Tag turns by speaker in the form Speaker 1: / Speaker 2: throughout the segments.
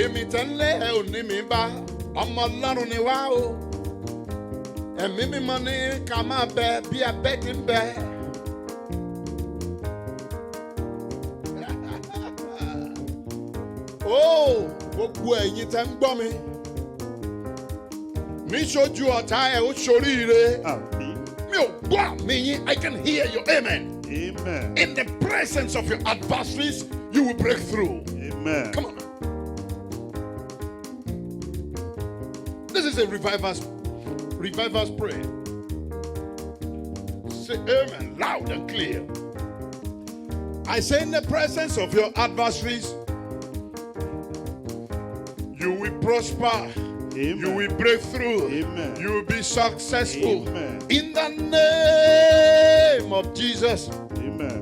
Speaker 1: èmi tẹ́lẹ̀ ẹ ò ní mi bá ọmọ Ọlọ́run ni wá o ẹ̀mí mímọ́ ní ká máa bẹ bí abẹ́ ti ń bẹ. Ó gbogbo ẹ̀yin tẹ́ ń gbọ́ mi níṣojú ọ̀tá ẹ̀ ó ṣoríire. Mi ò gbọ́ àmì yín. I can hear your amen.
Speaker 2: Amen.
Speaker 1: In the presence of your adversaries, you will break through.
Speaker 2: Amen.
Speaker 1: Come on. This is a reviver's prayer. Say amen loud and clear. I say in the presence of your adversaries, you will prosper.
Speaker 2: Amen.
Speaker 1: You will break through.
Speaker 2: Amen.
Speaker 1: You will be successful.
Speaker 2: Amen.
Speaker 1: In the name of Jesus.
Speaker 2: Amen.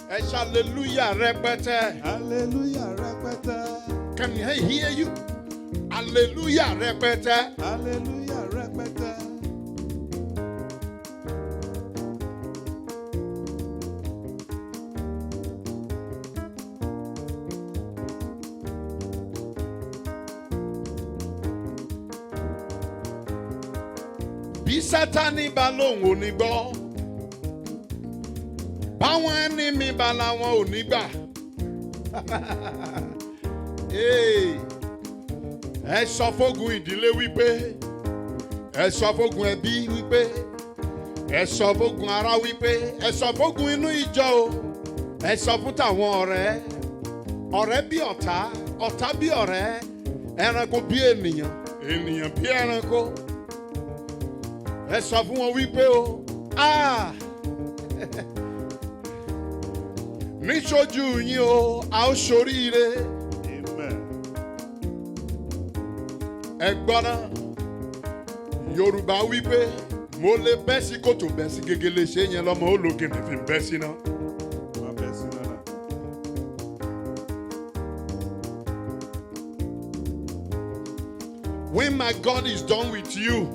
Speaker 1: Hallelujah, repete.
Speaker 2: Hallelujah, repete.
Speaker 1: Can I hear you? Hallelujah, repete.
Speaker 2: Hallelujah, repete.
Speaker 1: Bí Sátánì bá lóun ò ní gbọ́, báwọn ẹni mi bá làwọn ò ní gbà. Ẹ sọ fógun ìdílé wípé, ẹ sọ fógun ẹbí wípé, ẹ sọ fógun ará wípé, ẹ sọ fógun inú ìjọ o, ẹ sọ fún tàwọn ọ̀rẹ́, ọ̀rẹ́ bí ọ̀tá, ọ̀tá bí ọ̀rẹ́, ẹranko bí ènìyàn, ènìyàn bí ẹranko. Ẹ sọ fún wọn wípé o, níṣojú yín o, a ó ṣoríire.
Speaker 2: Amen.
Speaker 1: Ẹ gbọ́ náà, Yorùbá wípé mo lè bẹ́ sí kòtò bẹ́ sí gegele ṣé yẹn lọ́mọ ó lókè ní fi bẹ́ sí náà.
Speaker 2: My best sinner.
Speaker 1: When my God is done with you,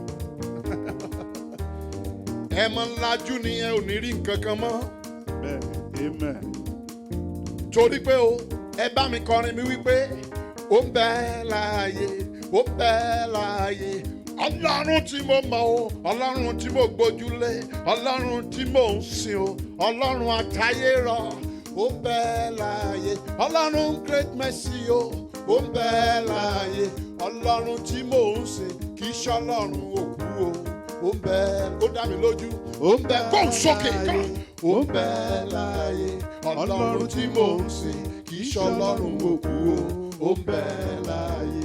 Speaker 1: ẹ máa ń lajú ni ẹ ò ní rí nǹkan kan mọ́.
Speaker 2: Amen.
Speaker 1: Torí pé o, ẹ bá mi kọrin mi wípé ó ń bẹ láàyè, ó ń bẹ láàyè. Ọlọ́run tí mo mọ̀ o, Ọlọ́run tí mo gbójúlé, Ọlọ́run tí mo ń sìn o, Ọlọ́run àtayé rọ, ó ń bẹ láàyè. Ọlọ́run great mercy o, ó ń bẹ láàyè. Ọlọ́run tí mo ń sìn kì í ṣe Ọlọ́run òkú o, ó ń bẹ, ó dá mi lójú, ó ń bẹ kó sókè kan, ó ń bẹ láàyè. Ọlọ́run tí mo ń sìn kì í ṣe Ọlọ́run òkú o, ó ń bẹ láàyè.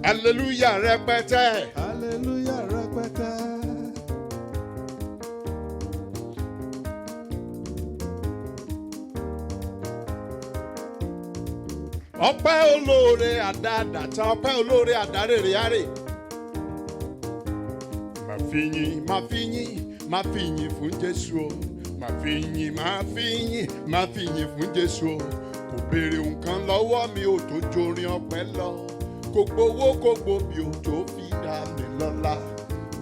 Speaker 1: Hallelujah rẹpẹtẹ.
Speaker 2: Hallelujah, repete.
Speaker 1: Ọpẹ́ olóore àdáàdàtà, ọpẹ́ olóore àdárèrèárè. Màá fi yìn, màá fi yìn, màá fi yìn fún Jésù o. Màá fi yìn, màá fi yìn, màá fi yìn fún Jésù o. Kò béèrè nǹkan lọ́wọ́ mi ò tó jorin ọpẹ́ lọ. Kò gbowó kò gbòbí ò tó fi dá mi lọ́lá.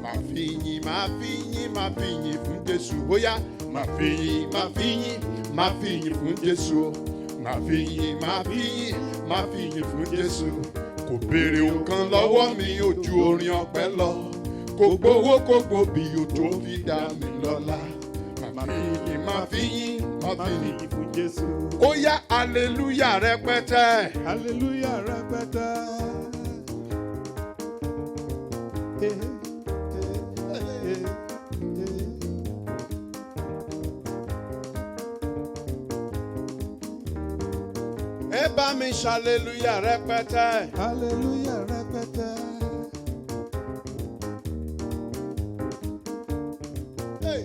Speaker 1: Màá fi yìn, màá fi yìn, màá fi yìn fún Jésù. Bóyá màá fi yìn, màá fi yìn, màá fi yìn fún Jésù o. Màá fi yìn, màá fi yìn, màá fi yìn fún Jésù. Kò béèrè nǹkan lọ́wọ́ mi ò ju orin ọpẹ́ lọ. Kò gbowó kò gbòbí ò tó fi dá mi lọ́lá. Màá fi yìn, màá fi yìn, màá fi yìn.
Speaker 2: Happy for Jesus.
Speaker 1: Ó yá hallelujah rẹpẹtẹ.
Speaker 2: Hallelujah, repete.
Speaker 1: Ẹ bá mi ṣàlélúyà rẹpẹtẹ.
Speaker 2: Hallelujah, repete.
Speaker 1: Hey.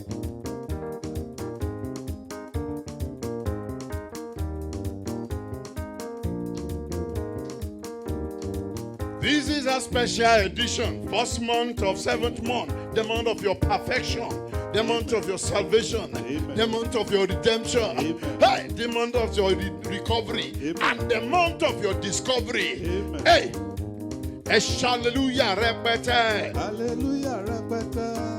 Speaker 1: This is a special edition, first month of 7th month, the month of your perfection, the month of your salvation,
Speaker 2: Amen.
Speaker 1: the month of your redemption,
Speaker 2: Amen.
Speaker 1: hey, the month of your recovery,
Speaker 2: Amen.
Speaker 1: and the month of your discovery.
Speaker 2: Amen.
Speaker 1: Hey, hallelujah, repete.
Speaker 2: Hallelujah, repete.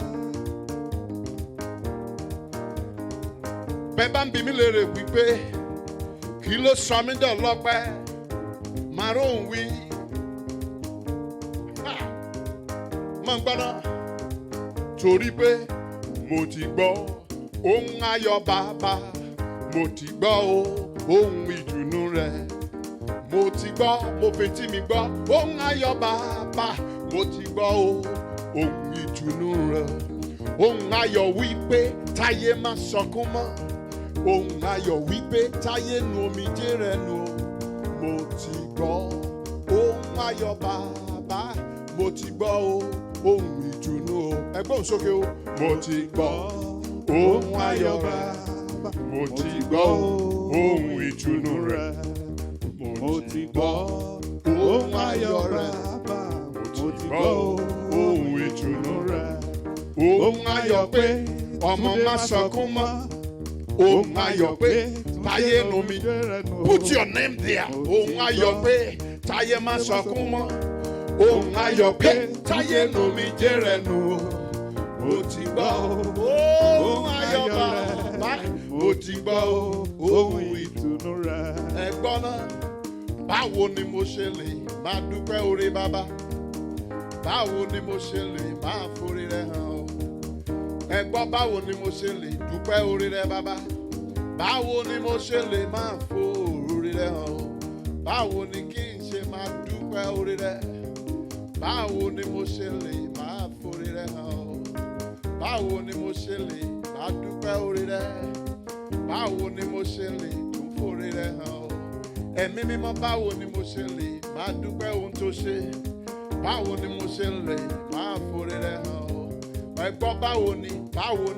Speaker 1: bẹ́ẹ̀ bá ń bi mí léèrè wípé kí ló sọ mí dọ̀lọ́pẹ́ máa róhùn wí. Mọ̀ ń gbọ́ná torí pé mo ti gbọ́ ohùn ayọ̀ bàbá, mo ti gbọ́ ohùn ìdùnnú rẹ̀, mo ti gbọ́, mo fetí mi gbọ́ ohùn ayọ̀ bàbá, mo ti gbọ́ ohùn ìdùnnú rẹ̀, ohùn ayọ̀ wípé táyé má sọkún mọ́, ohùn ayọ̀ wípé táyé nu omijé rẹ̀ nù. Mo ti gbọ́ ohùn ayọ̀ bàbá, mo ti gbọ́ ohùn ìdùnnú o. Ẹgbẹ́ òun sókè o. Mo ti gbọ́ ohùn ayọ̀ bàbá, mo ti gbọ́ ohùn ìdùnnú rẹ̀, mo ti gbọ́ ohùn ayọ̀ rẹ̀, mo ti gbọ́ ohùn ìdùnnú rẹ̀, ohùn ayọ̀ pé ọmọ má sọkún mọ́, ohùn ayọ̀ pé táyé nu mi. Put your name there. Ohùn ayọ̀ pé táyé má sọkún mọ́, ohùn ayọ̀ pé táyé nu mi jẹ́rẹ̀ nù. Mo ti gbọ́ ohùn ayọ̀ bàbá, mo ti gbọ́ ohùn ìdùnnú rẹ̀. Ẹ̀gbọ́n náà, báwo ni mo ṣe lè máa dúpẹ́ oore bàbá? Báwo ni mo ṣe lè máa forí rẹ̀ hàn ọ́? Ẹ̀gbọ́n, báwo ni mo ṣe lè dúpẹ́ oore rẹ̀ bàbá? Báwo ni mo ṣe lè máa forí rẹ̀ hàn ọ́? Báwo ni kí n ṣe máa dúpẹ́ oore rẹ̀? Báwo ni mo ṣe lè máa forí rẹ̀ hàn ọ́? Báwo ni mo ṣe lè máa dúpẹ́ oore rẹ̀? Báwo ni mo ṣe lè tún forí rẹ̀ hàn ọ́? Ẹ̀mí mímọ́, báwo ni mo ṣe lè máa dúpẹ́ ohun tó ṣe? Báwo ni mo ṣe lè máa forí rẹ̀ hàn ọ́? Ẹ̀gbọ́n, báwo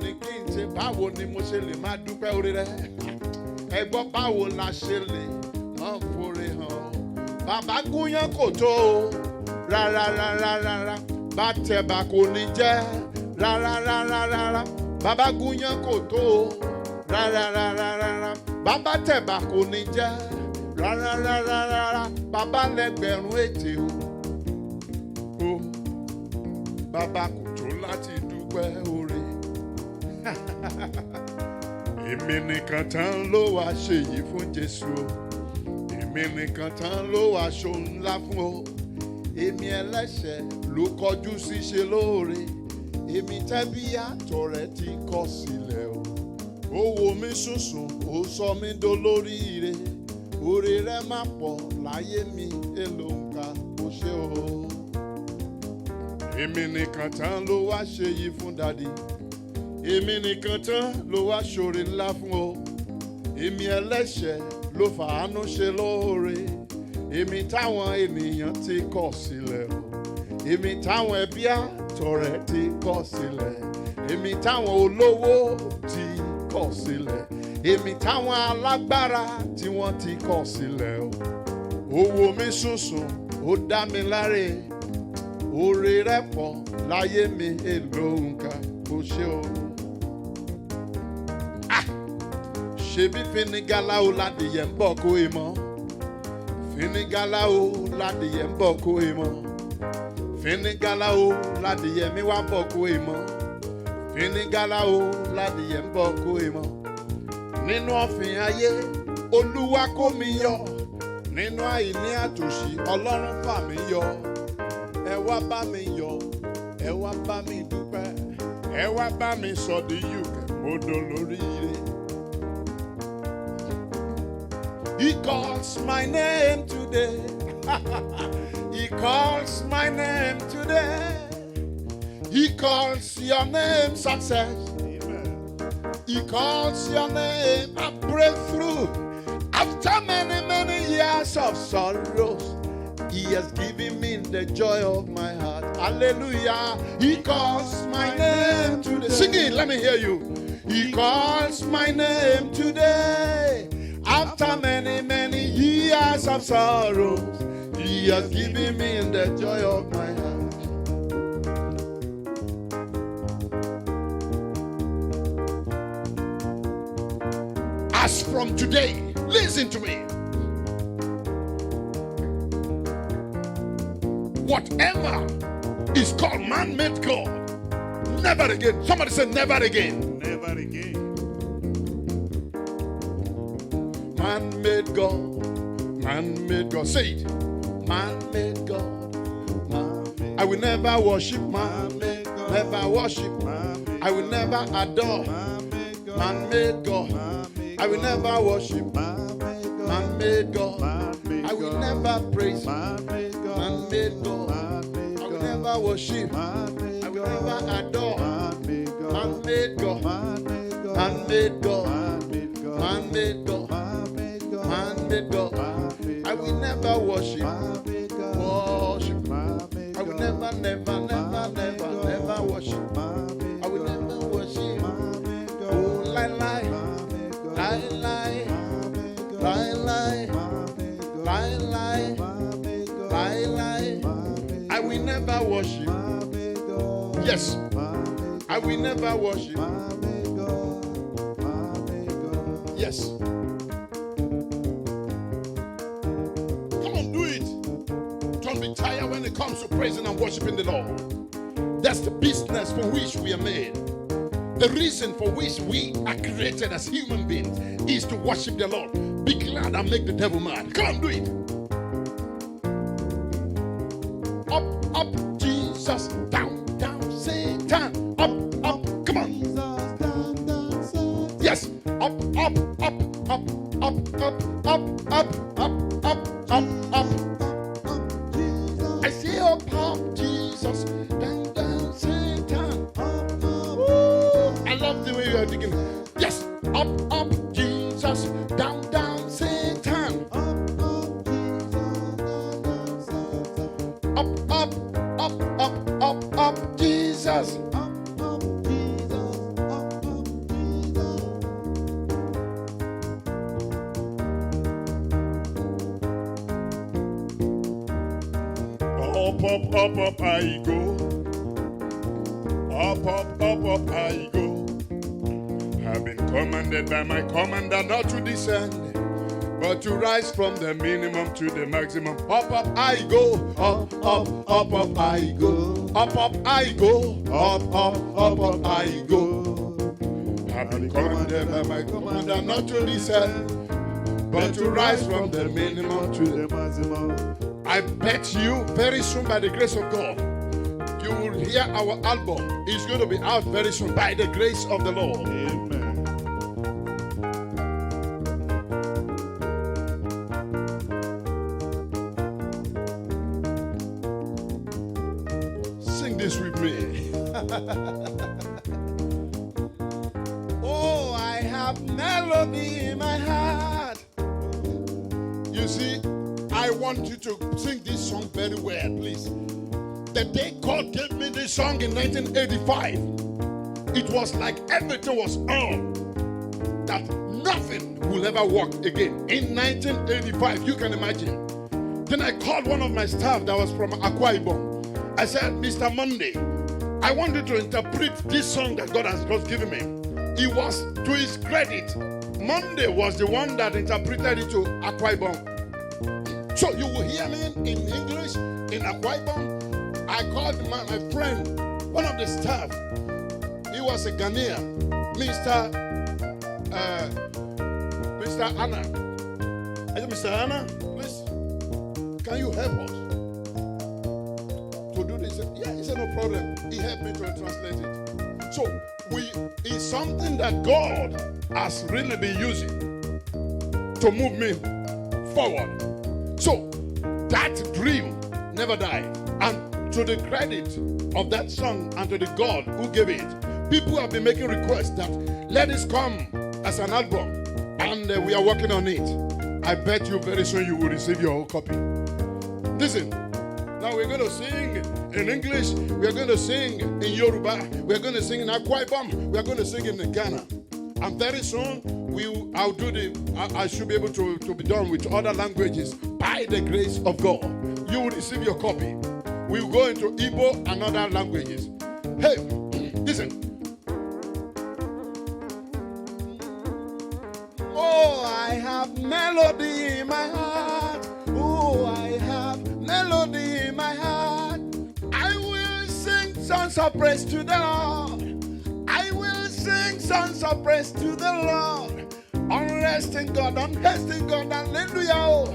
Speaker 1: ni kí n ṣe, báwo ni mo ṣe lè máa dúpẹ́ oore rẹ̀? Ẹ̀gbọ́n, báwo la ṣe lè máa forí hàn ọ́? Bàbá gúnyán kò tó o, rárá, bá tẹ̀bà kò ní jẹ́, rárá, bàbá gúnyán kò tó o, rárá, bàbá tẹ̀bà kò ní jẹ́, rárá, bàbá lẹ́gbẹ̀rún ètè o, bàbá kò tó láti dúpẹ́ oore. Èmi nìkan tán ló wá ṣe yìí fún Jésù o, èmi nìkan tán ló wá ṣohun ńlá fún o, èmi ẹlẹ́ṣẹ̀ ló kọjú sí ṣe lóore, èmi tẹ́bí àtọ̀rẹ́ ti kọ̀ sílẹ̀ o. Ó wò mí sùnsùn, ó sọ mí dolóríire, oore rẹ̀ má pọ̀ láyé mi, èlò ńkà kò ṣe o. Èmi nìkan tán ló wá ṣe yìí fún dádì, èmi nìkan tán ló wá ṣoore ńlá fún o, èmi ẹlẹ́ṣẹ̀ ló fàánú ṣe lóore, èmi táwọn ènìyàn ti kọ̀ sílẹ̀ o, èmi táwọn ẹbí àtọ̀rẹ́ ti kọ̀ sílẹ̀, èmi táwọn olówó ti kọ̀ sílẹ̀, èmi táwọn alágbára tí wọ́n ti kọ̀ sílẹ̀ o. Ó wò mí sùnsùn, ó dá mi láre, oore rẹ̀ pọ̀ láyé mi, èlò ńkà kò ṣe o. Ṣebí finigala o ládìyẹ ń bọ̀ kó e mọ́, finigala o ládìyẹ ń bọ̀ kó e mọ́, finigala o ládìyẹ mi wá bọ̀ kó e mọ́, finigala o ládìyẹ ń bọ̀ kó e mọ́. Nínú ọ̀fìn ayé Olúwa kó mi yọ, nínú àìní àtòṣì Ọlọ́run fà mí yọ. Ẹ wá bá mi yọ, ẹ wá bá mi dúpẹ́, ẹ wá bá mi sọ di yùkẹ́ mo dolóríire. He calls my name today. He calls my name today. He calls your name success. Amen. He calls your name a breakthrough. After many years of sorrows, He has given me the joy of my heart. Hallelujah. He calls my name today. Sing it, let me hear you. He calls my name today. After many years of sorrows, He has given me the joy of my heart. As from today, listen to me. Whatever is called man-made God, never again. Somebody say never again.
Speaker 2: Never again.
Speaker 1: Man-made God. Man-made God. Say it. Man-made God. I will never worship man-made God. Never worship. I will never adore man-made God. I will never worship man-made God. I will never praise man-made God. I will never worship. I will never adore man-made God. Man-made God. Man-made God. Man-made God. I will never worship. Worship. I will never, never, never, never, never worship. I will never worship. Oh, lie, lie, lie, lie, lie, lie, lie, lie, lie, lie. I will never worship. Yes, I will never worship. Yes. Come on, do it. Don't be tired when it comes to praising and worshiping the Lord. That's the business for which we are made. The reason for which we are created as human beings is to worship the Lord. Be glad and make the devil mad. Come on, do it. Up, up, Jesus. Down, down, Satan. Up, up. Come on. Yes. Up, up, up, up, up, up, up, up, up, up, up, up. I say up, up, Jesus. Down, down, Satan. I love the way you are digging. Yes, up, up, Jesus. Down, down, Satan. Up, up, up, up, up, up, Jesus. Up, up, up, up, I go. Up, up, up, up, I go. I've been commanded by my commander not to descend, but to rise from the minimum to the maximum. Up, up, I go. Up, up, up, up, I go. Up, up, I go. Up, up, up, up, I go. I've been commanded by my commander not to descend, but to rise from the minimum to the maximum. I bet you very soon, by the grace of God, you will hear our album. It's going to be out very soon by the grace of the Lord.
Speaker 2: Amen.
Speaker 1: Sing this with me. Oh, I have melody in my heart. You see, I want you to sing this song very well, please. The day God gave me this song in 1985, it was like everything was on, that nothing will ever work again. In 1985, you can imagine. Then I called one of my staff that was from Akwa Ibom. I said, Mr. Monday, I want you to interpret this song that God has just given me. It was to his credit. Monday was the one that interpreted it to Akwa Ibom. So you will hear me in English, in Akwa Ibom. I called my friend, one of the staff. He was a Ghanaian, Mr. Anna. I said, Mr. Anna, please, can you help us to do this? Yeah, he said, no problem. He helped me to translate it. So it's something that God has really been using to move me forward. So that dream never died. And to the credit of that song and to the God who gave it, people have been making requests that let this come as an album, and we are working on it. I bet you very soon you will receive your own copy. Listen, now we're going to sing in English, we're going to sing in Yoruba, we're going to sing in Akwa Ibom, we're going to sing in Ghana. And very soon I should be able to be done with other languages by the grace of God. You will receive your copy. We will go into Igbo and other languages. Hey, listen. Oh, I have melody in my heart. Oh, I have melody in my heart. I will sing songs of praise to the Lord. I will sing songs of praise to the Lord. Unresting God, unhasting God, hallelujah. Oh.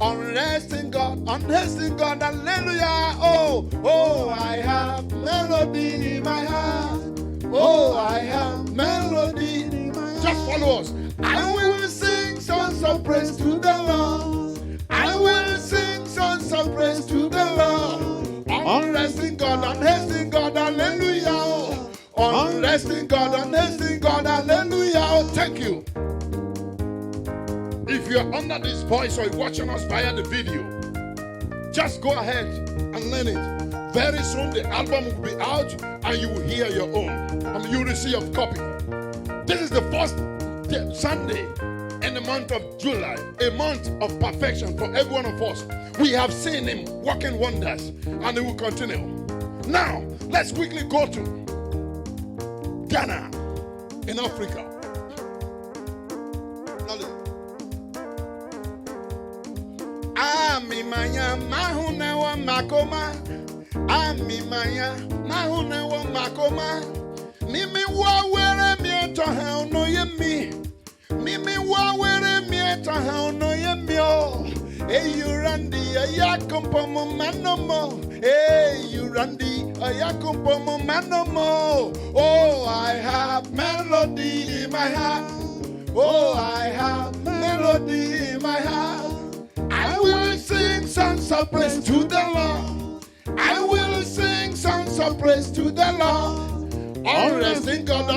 Speaker 1: Unresting God, hallelujah. Oh, oh, I have melody in my heart. Oh, I have melody in my heart. Just follow us. I will sing songs of praise to the Lord. I will sing songs of praise to the Lord. Unresting God, hallelujah. Oh. Unresting God, hallelujah. Oh, thank you. If you're under this voice or you're watching us via the video, just go ahead and learn it. Very soon the album will be out and you will hear your own. And you will receive a copy. This is the first Sunday in the month of July, a month of perfection for every one of us. We have seen him working wonders and he will continue. Now, let's quickly go to Ghana in Africa. Amimanya mahunewa makoma. Amimanya mahunewa makoma. Mimi wawere mieto hauno yemi. Mimi wawere mieto hauno yemi o. Hey Yurandi ayakumpomo manomo. Hey Yurandi ayakumpomo manomo. Oh, I have melody in my heart. Oh, I have melody in my heart. I will sing songs of praise to the Lord. I will sing songs of praise to the Lord. Unresting God,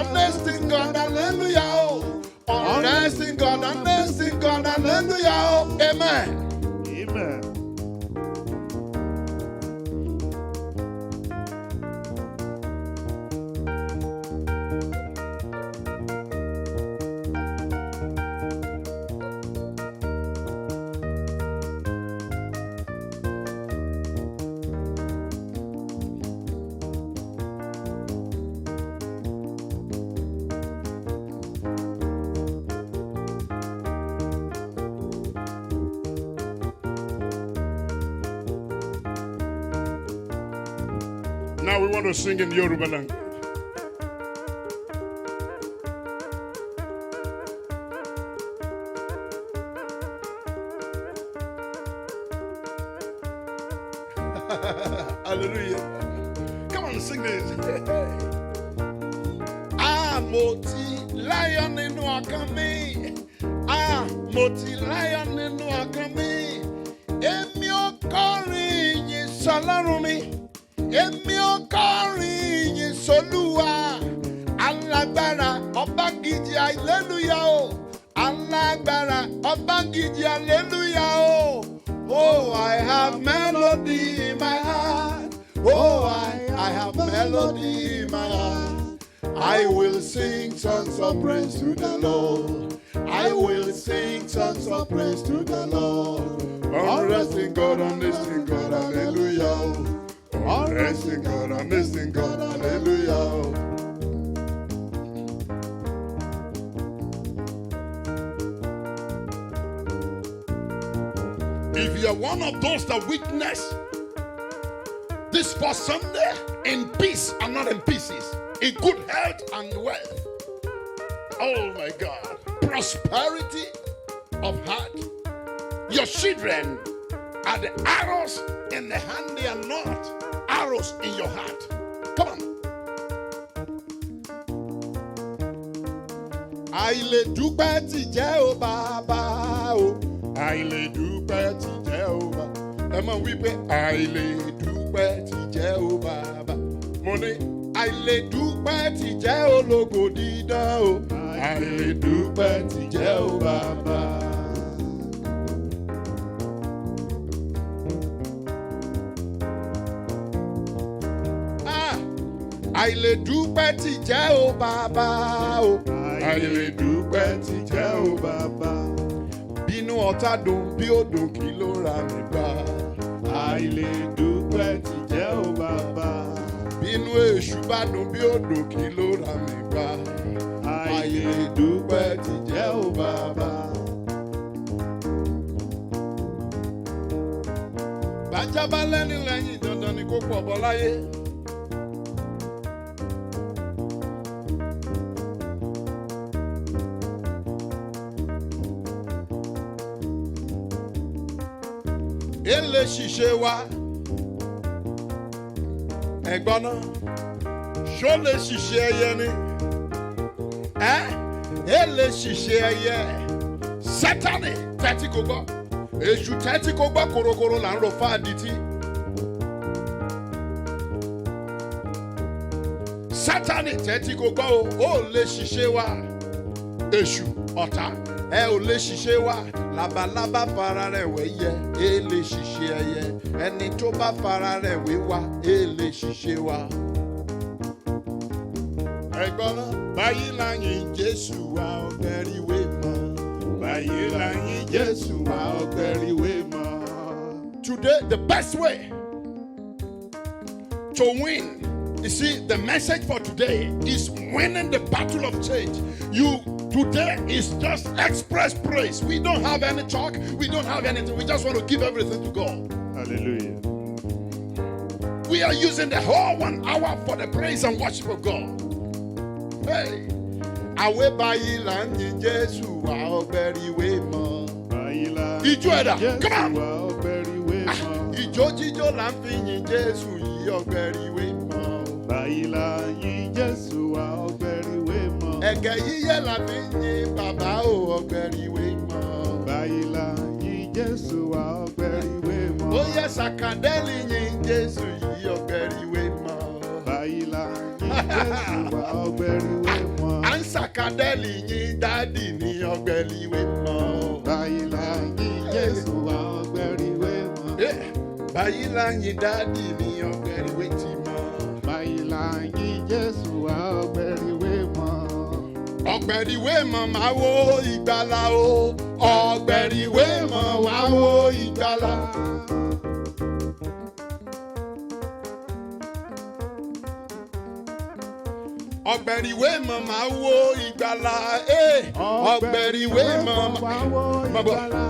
Speaker 1: hallelujah. Unresting God, hallelujah. Amen.
Speaker 2: Amen.
Speaker 1: Now we want to sing in Yoruba language. Hallelujah. Come on, sing this. Moti lion nínú ọkàn mi. Moti lion nínú ọkàn mi. Èmi ò kọrin ìyìn sọ́lọ́run mi. Èmi ò kọrin ìyìn sólúwa. Alágbára ọba gidi hallelujah o. Alágbára ọba gidi hallelujah o. Oh, I have melody in my heart. Oh, I have melody in my heart. I will sing songs of praise to the Lord. I will sing songs of praise to the Lord. Unresting God, hallelujah. Unresting God, hallelujah. If you are one of those that witness this first Sunday in peace and not in pieces, in good health and wealth, oh my God, prosperity of heart, your children are the arrows in the hand, they are not arrows in your heart. Come on. Àìlè dúpẹ́ ti jẹ́ o bàbá o. Àìlè dúpẹ́ ti jẹ́ o bàbá. Ẹ máa wí pé àìlè dúpẹ́ ti jẹ́ o bàbá. Mo ní àìlè dúpẹ́ ti jẹ́ ológo dídán o. Àìlè dúpẹ́ ti jẹ́ o bàbá. Àìlè dúpẹ́ ti jẹ́ o bàbá o. Àìlè dúpẹ́ ti jẹ́ o bàbá. Bínú ọ̀tá dùn bí ó dùn kí ló ra mi gbà. Àìlè dúpẹ́ ti jẹ́ o bàbá. Bínú èṣù bá dùn bí ó dùn kí ló ra mi gbà. Àìlè dúpẹ́ ti jẹ́ o bàbá. Bájá bá lẹ́ni lẹ́yìn dandan ni kó pọ̀ bọ́ láyé. lè ṣìṣe wa. Ẹ̀gbọ́n náà, ṣó lè ṣìṣe ẹyẹ ni? Ẹ lè ṣìṣe ẹyẹ. Sátánì tẹ́tí kò gbọ́. Èṣù tẹ́tí kò gbọ́ korokoro là ń ro fáadìtì. Sátánì tẹ́tí kò gbọ́ o, ó lè ṣìṣe wa. Èṣù ọ̀tá, ẹ ò lè ṣìṣe wa. Labalábá fara rẹ̀ wẹ̀yẹ, ẹ lè ṣìṣe ẹyẹ. Ẹni tó bá fara rẹ̀ wéwá, ẹ lè ṣìṣe wa. Ẹ̀gbọ́n náà, báyìí la yìn Jésù wa ọ̀gbẹ́rìwé mọ́. Báyìí la yìn Jésù wa ọ̀gbẹ́rìwé mọ́. Today, the best way to win, you see, the message for today is winning the battle of change. Today is just express praise. We don't have any talk. We don't have anything. We just want to give everything to God.
Speaker 2: Hallelujah.
Speaker 1: We are using the whole 1 hour for the praise and worship of God. Hey. Àwẹ̀ báyìí là ń yin Jésù wa ọ̀gbẹ́rìwé mọ́.
Speaker 2: Báyìí la
Speaker 1: Ijó ẹ̀dá,
Speaker 2: Jésù
Speaker 1: come on.
Speaker 2: wa ọ̀gbẹ́rìwé mọ́.
Speaker 1: Ìjó jíjó là ń fi yin Jésù yìí ọ̀gbẹ́rìwé mọ́.
Speaker 2: Báyìí la yin Jésù wa ọ̀gbẹ́rìwé mọ́.
Speaker 1: Ẹ̀gẹ́ yíyẹ là fi yin bàbá o ọ̀gbẹ́rìwé mọ́.
Speaker 2: Báyìí la yin Jésù wa ọ̀gbẹ́rìwé mọ́.
Speaker 1: Ó yẹ sàkàndẹ́lì yin Jésù yìí ọ̀gbẹ́rìwé mọ́.
Speaker 2: Báyìí la yin Jésù wa ọ̀gbẹ́rìwé mọ́.
Speaker 1: À ń sàkàndẹ́lì yin dádì ní ọ̀gbẹ́rìwé mọ́.
Speaker 2: Báyìí la yin Jésù wa ọ̀gbẹ́rìwé mọ́.
Speaker 1: Báyìí la yin dádì ní ọ̀gbẹ́rìwé ti mọ́.
Speaker 2: Báyìí la yin Jésù wa ọ̀gbẹ́rìwé mọ́.
Speaker 1: Ọ̀gbẹ̀rìwé mọ̀ máa wo ìgbàlà o. Ọ̀gbẹ̀rìwé mọ̀ wá wo ìgbàlà. Ọ̀gbẹ̀rìwé mọ̀ máa wo ìgbàlà. Ọ̀gbẹ̀rìwé mọ̀ máa wo ìgbàlà.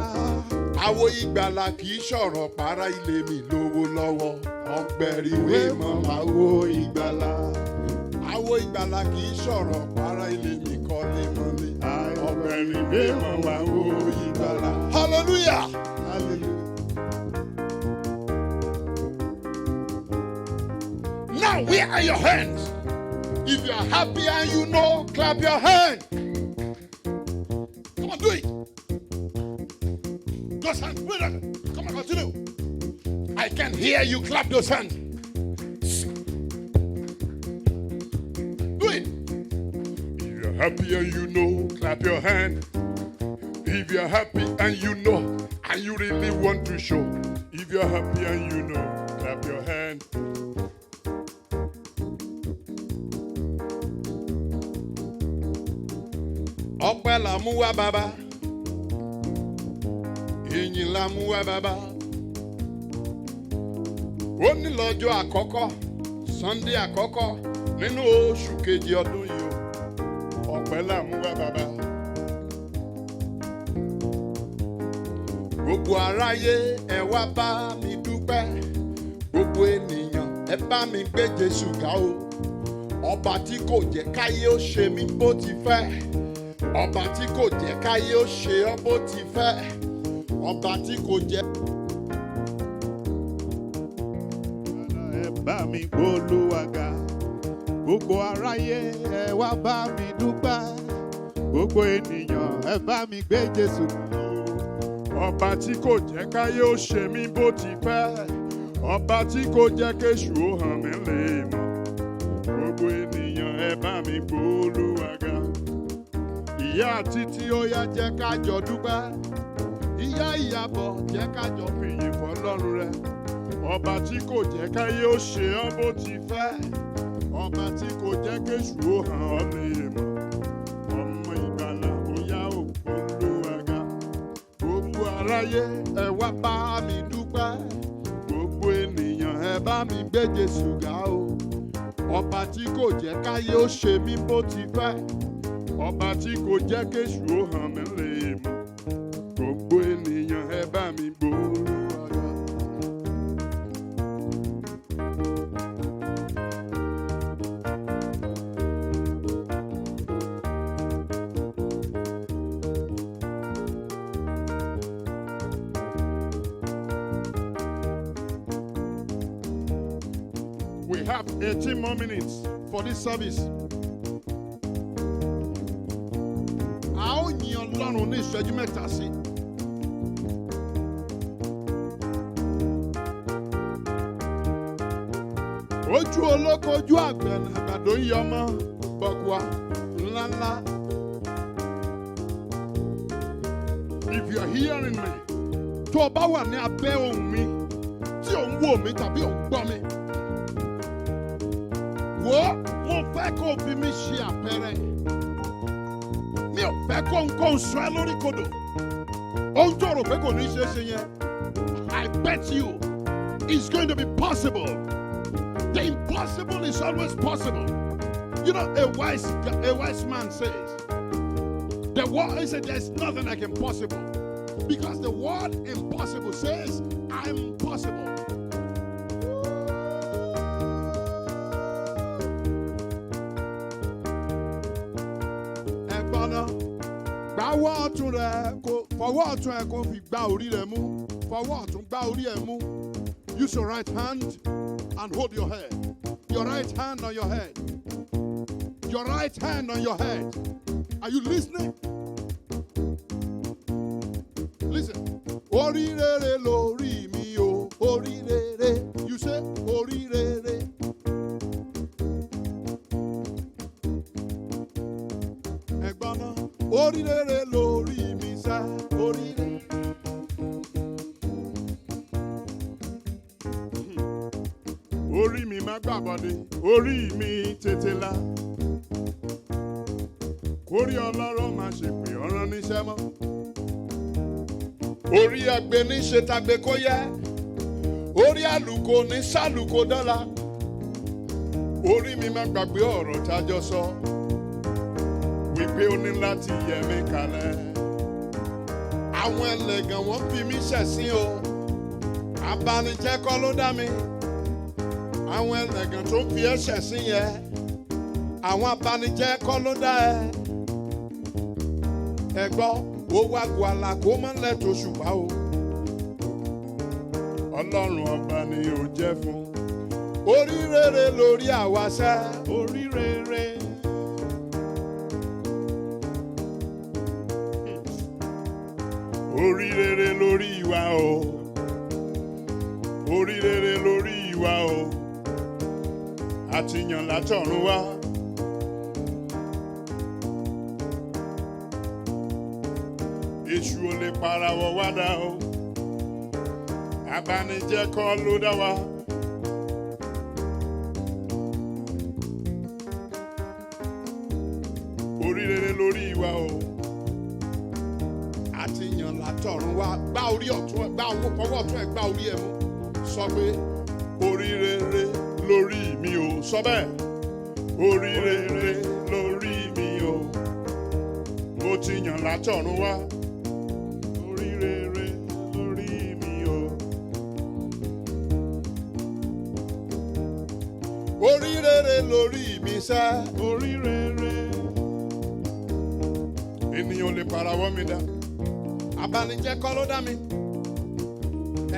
Speaker 1: Àwo ìgbàlà kì í ṣọ̀rọ̀ para ilé mi lówó lọ́wọ́. Ọ̀gbẹ̀rìwé mọ̀ máa wo ìgbàlà. Àwo ìgbàlà kì í ṣọ̀rọ̀ para ilé mi kọ́lé mọ́lé. Ọ̀gbẹ̀rìwé mọ̀ máa wo ìgbàlà. Hallelujah!
Speaker 2: Hallelujah.
Speaker 1: Now, where are your hands? If you are happy and you know, clap your hands. Come on, do it. Those hands, wait a minute. Come on, continue. I can hear you clap those hands. Do it. If you're happy and you know, clap your hand. If you're happy and you know, and you really want to show. If you're happy and you know, clap your hand. Ọpẹ́ la mú wá bàbá, ìyìn la mú wá bàbá. Ó ní lọ́jọ́ àkọ́kọ́, Sunday àkọ́kọ́ nínú oṣù kejì ọdún yìí o. Ọpẹ́ la mú wá bàbá. Gbogbo aráyé ẹ wá bá mi dúpẹ́. Gbogbo ènìyàn ẹ bá mi gbé Jésù ga o. Ọba tí kò jẹ́ káyé ó ṣe mí bó ti fẹ́. Ọba tí kò jẹ́ káyé ó ṣe ọ́ bó ti fẹ́. Ọba tí kò jẹ́.
Speaker 2: Ẹ bá mi gbólúwa ga. Gbogbo aráyé ẹ wá bá mi dúpẹ́. Gbogbo ènìyàn ẹ bá mi gbé Jésù.
Speaker 1: Ọba tí kò jẹ́ káyé ó ṣe mí bó ti fẹ́. Ọba tí kò jẹ́ kéṣù ó hàn mí lè mọ̀. Gbogbo ènìyàn ẹ bá mi gbólúwa ga. Ìyá Títí ó yá jẹ́ ká jọ dúpẹ́. Ìyá Ìyábọ̀ jẹ́ ká jọ fìyìn fọ́lọ́run rẹ̀. Ọba tí kò jẹ́ káyé ó ṣe ọ́ bó ti fẹ́. Ọba tí kò jẹ́ kéṣù ó hàn ọ́ lè mọ̀. Ọmọ ìgbàlà ó yá òkú Olúwa ga. Gbogbo aráyé ẹ wá bá mi dúpẹ́. Gbogbo ènìyàn ẹ bá mi gbé Jésù ga o. Ọba tí kò jẹ́ káyé ó ṣe mí bó ti fẹ́. Ọba tí kò jẹ́ kéṣù ó hàn mí lè mọ̀. Gbogbo ènìyàn ẹ bá mi gbólúwa ga. We have 18 more minutes for this service. A ó yin Ọlọ́run ní ìṣẹ́jú mẹ́ta sí. Ojú olóko ojú àgbẹ̀ àgbàdo ń yọmọ bọ̀kùà ńláńlá. If you are hearing me, tó o bá wà ní abẹ́ ohùn mi, tí ò ń wò mí tàbí ò ń gbọ́ mi. Wo mo fẹ́ kó o fi mi ṣe àpẹẹrẹ. Mi ò fẹ́ kó nǹkan sọ ẹ́ lórí kodò. Ohun tó rò pé kò ní ṣe é ṣe yẹn. I bet you it's going to be possible. The impossible is always possible. You know, a wise man says, the word said there's nothing like impossible. Because the word impossible says, I'm possible. Ẹ̀gbọ́nà, gbàwọ́ ọ̀tún rẹ̀ kó fọwọ́ ọ̀tún ẹ̀ kó fi gbá orí rẹ̀ mú. Fọwọ́ ọ̀tún gbá orí ẹ̀ mú. Use your right hand and hold your head. Your right hand on your head. Your right hand on your head. Are you listening? Listen. Orí rere lórí mi o, orí rere. You say orí rere. Ẹ̀gbọ́n náà, orí rere lórí mi sá, orí rere. Orí mi má gbàbọ̀dé, orí mi tètè la. Kórí ọlọ́rọ̀ má ṣe pé ọ̀ràn níṣẹ́ mọ́. Orí agbe ní ṣe tagbe kó yẹ. Orí àlùkò ní sàlùkò dọ́là. Orí mi má gbàgbé ọ̀rọ̀ tájọ sọ. Wípé ó ní láti yẹ mí kalẹ̀. Àwọn ẹlẹ́gàn wọ́n fi mí ṣẹ̀sín o. Abanijẹ́ kọ́ ló dá mi. Àwọn ẹlẹ́gàn tó fi ẹ́ ṣẹ̀sín yẹn. Àwọn abanijẹ́ kọ́ ló dá ẹ. Ẹ gbọ́, ó wá gbọ́àlà kó má lẹ́tọ̀ ṣùgbà o. Ọlọ́run ọba ni ó jẹ́ fún. Orí rere lórí àwa sẹ́. Orí rere. Orí rere lórí ìwà o. Orí rere lórí ìwà o. Àti yàn látọ̀run wá. Èṣù ò lè parawọ̀ wá dá o. Abanijẹ́ kọ́ ló dá wa. Orí rere lórí ìwà o. Àti yàn látọ̀run wá. Gbá orí ọ̀tún ẹ̀, gbá ọwọ́ ọ̀tún ẹ̀, gbá orí ẹ̀ mú. Sọ pé orí rere lórí mi o. Sọ bẹ́ẹ̀. Orí rere lórí mi o. Mo ti yàn látọ̀run wá. Orí rere lórí mi o. Orí rere lórí mi sá. Orí rere. Ènìyàn ò lè parawọ́ mi dá. Abanijẹ́ kọ́ ló dá mi.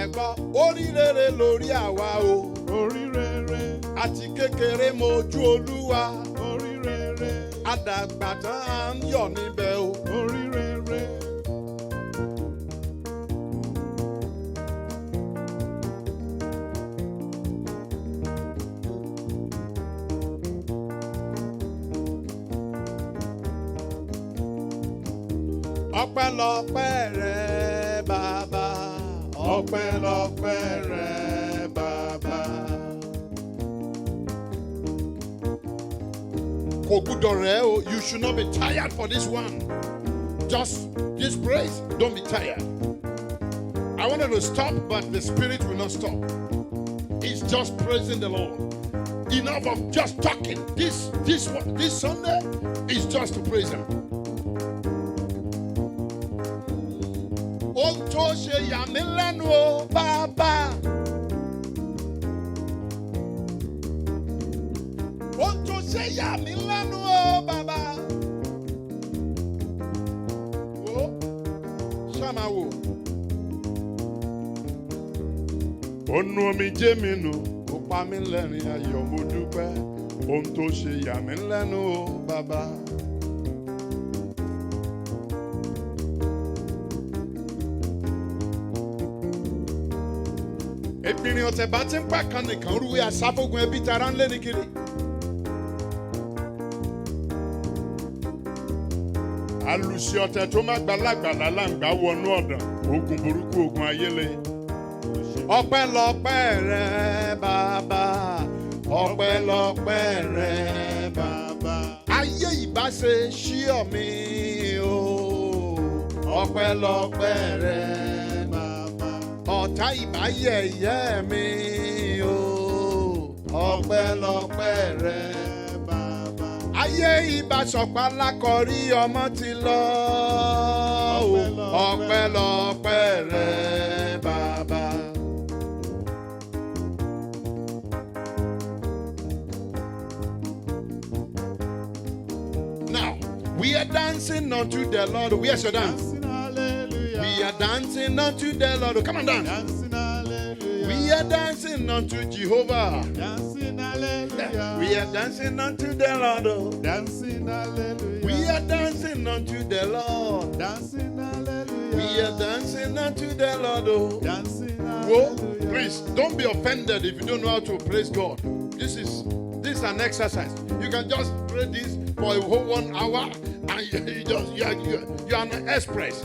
Speaker 1: Ẹ̀gbọ́n, orí rere lórí àwa o. Orí rere. Àti kékeré mojú Olúwa. Orí rere. Àdàgbà tán à ń yọ̀ níbẹ̀ o. Orí rere. Ọpẹ́lọpẹ́ rẹ bàbá. Ọpẹ́lọpẹ́ rẹ bàbá. Kò gbúdọ̀ rẹ̀ o, you should not be tired for this one. Just this praise, don't be tired. I wanted to stop, but the spirit will not stop. It's just praising the Lord. Enough of just talking. This Sunday is just to praise Him. Ohun tó ṣe yà mí lẹ́nu o, bàbá. Ohun tó ṣe yà mí lẹ́nu o, bàbá. Wo, ṣáma wò. Ó nu omijé mi nù, ó pa mí lẹ́rìn ayọ̀ mo dúpẹ́ ohun tó ṣe yà mí lẹ́nu o bàbá. Ìpìrìn ọ̀tẹ̀ bá ti ń pa kan nìkan rúwé aṣáfógun ẹbí tara ń lé ní kiri. Àlùsí ọ̀tẹ̀ tó má gbàlagbàlà láǹgbá wọnú ọ̀dàn ogun burúkú ogun ayélé. Ọpẹ́lọpẹ́ rẹ bàbá, ọpẹ́lọpẹ́ rẹ bàbá. Ayé ìbá ṣe ṣí ọ̀mí o, ọpẹ́lọpẹ́ rẹ bàbá. Ọ̀tá ìbá yẹ̀yẹ́ mi o, ọpẹ́lọpẹ́ rẹ bàbá. Ayé ìbá sọ̀pá lákọ̀rí ọmọ ti lọ o, ọpẹ́lọpẹ́ rẹ bàbá. We are dancing unto the Lord. Where's your dance?
Speaker 2: Dancing, hallelujah.
Speaker 1: We are dancing unto the Lord. Come on, dance.
Speaker 2: Dancing, hallelujah.
Speaker 1: We are dancing unto Jehovah.
Speaker 2: Dancing, hallelujah.
Speaker 1: We are dancing unto the Lord.
Speaker 2: Dancing, hallelujah.
Speaker 1: We are dancing unto the Lord.
Speaker 2: Dancing, hallelujah.
Speaker 1: We are dancing unto the Lord.
Speaker 2: Dancing,
Speaker 1: Whoa,
Speaker 2: hallelujah.
Speaker 1: please don't be offended if you don't know how to praise God. This is an exercise. You can just pray this for a whole 1 hour, and you're an express.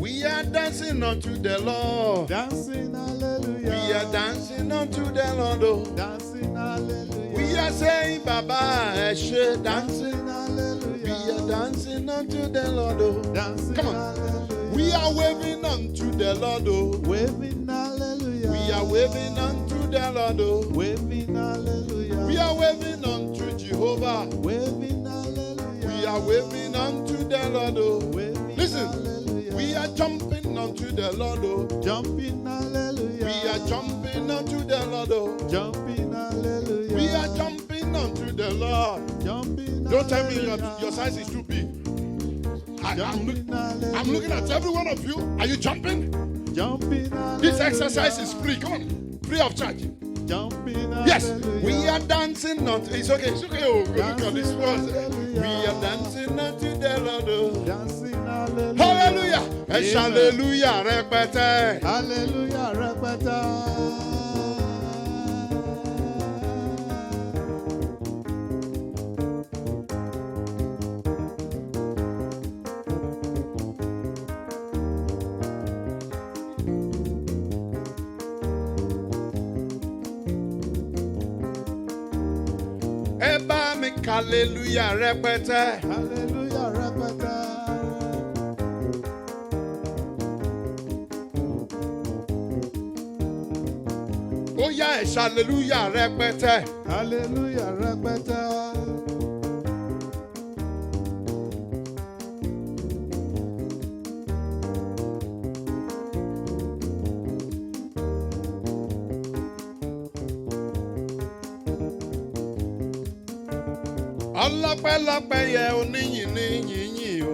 Speaker 1: We are dancing unto the Lord.
Speaker 2: Dancing, hallelujah.
Speaker 1: We are dancing unto the Lord.
Speaker 2: Dancing, hallelujah.
Speaker 1: We are saying Baba Eshe, dancing.
Speaker 2: Dancing, hallelujah.
Speaker 1: We are dancing unto the Lord.
Speaker 2: Dancing,
Speaker 1: Come on.
Speaker 2: hallelujah.
Speaker 1: We are waving unto the Lord.
Speaker 2: Waving, hallelujah.
Speaker 1: We are waving unto the Lord.
Speaker 2: Waving, hallelujah.
Speaker 1: We are waving unto Jehovah.
Speaker 2: Waving, hallelujah.
Speaker 1: We are waving unto the Lord.
Speaker 2: Waving,
Speaker 1: Listen,
Speaker 2: hallelujah.
Speaker 1: we are jumping unto the Lord.
Speaker 2: Jumping, hallelujah.
Speaker 1: We are jumping unto the Lord.
Speaker 2: Jumping, hallelujah.
Speaker 1: We are jumping unto the Lord.
Speaker 2: Jumping,
Speaker 1: Don't tell me
Speaker 2: hallelujah.
Speaker 1: your size is too big. I'm
Speaker 2: Jumping,
Speaker 1: looking at every one of you. Are you jumping?
Speaker 2: Jumping,
Speaker 1: This
Speaker 2: hallelujah.
Speaker 1: exercise is free. Come on, free of charge.
Speaker 2: Jumping,
Speaker 1: Yes,
Speaker 2: hallelujah.
Speaker 1: we are dancing unto. It's okay. Oh, look at this one.
Speaker 2: Hallelujah.
Speaker 1: We are dancing unto the Lord.
Speaker 2: Dancing, hallelujah.
Speaker 1: Hallelujah.
Speaker 2: Amen.
Speaker 1: Hallelujah. Rẹpẹtẹ.
Speaker 2: Hallelujah, rẹpẹtẹ.
Speaker 1: Ẹ bá mi hallelujah rẹpẹtẹ.
Speaker 2: Hallelujah, rẹpẹtẹ.
Speaker 1: Ó yá ẹ hallelujah rẹpẹtẹ.
Speaker 2: Hallelujah, rẹpẹtẹ.
Speaker 1: Ọlọ́pẹ́lọpẹ́ yẹ oníyìn ní yìnyín o.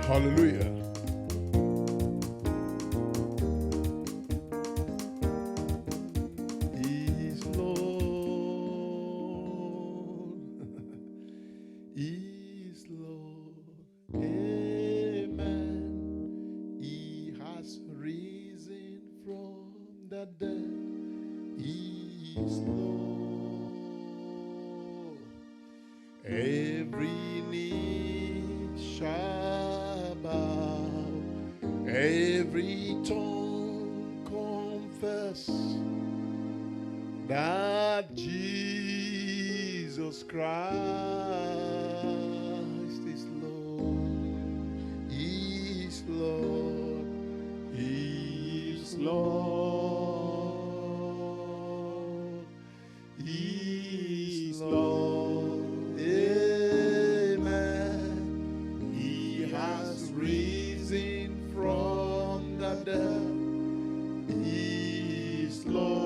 Speaker 1: Hallelujah. He's Lord. He's Lord. Amen. He has risen from the dead. He is Lord. Every knee shall bow, every tongue confess that Jesus Christ is Lord. Lord. He's Lord. Amen. He has risen from the dead. He's Lord.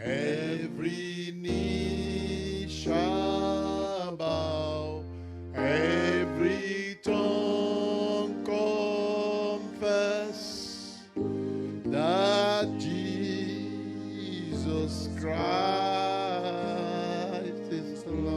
Speaker 1: Every knee shall bow, every tongue confess that Jesus Christ is Lord.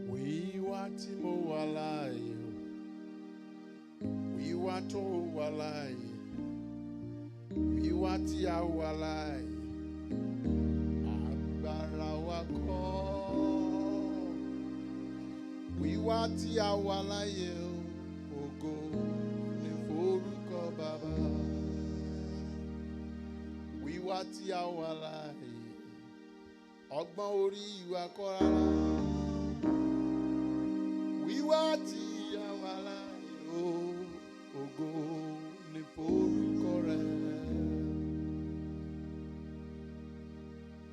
Speaker 1: Wíwá tí mo wà láàyè, wíwá tó wà láàyè, wíwá tí a wà láàyè, agbára wa kọ́. Wíwá tí a wà láàyè, ògo ni forúkọ Bàbá. Wíwá tí a wà láàyè, ọgbọ́n orí ìwà kọ́ rárá. Wíwá tí a wà láàyè, ògo ni forúkọ rẹ̀.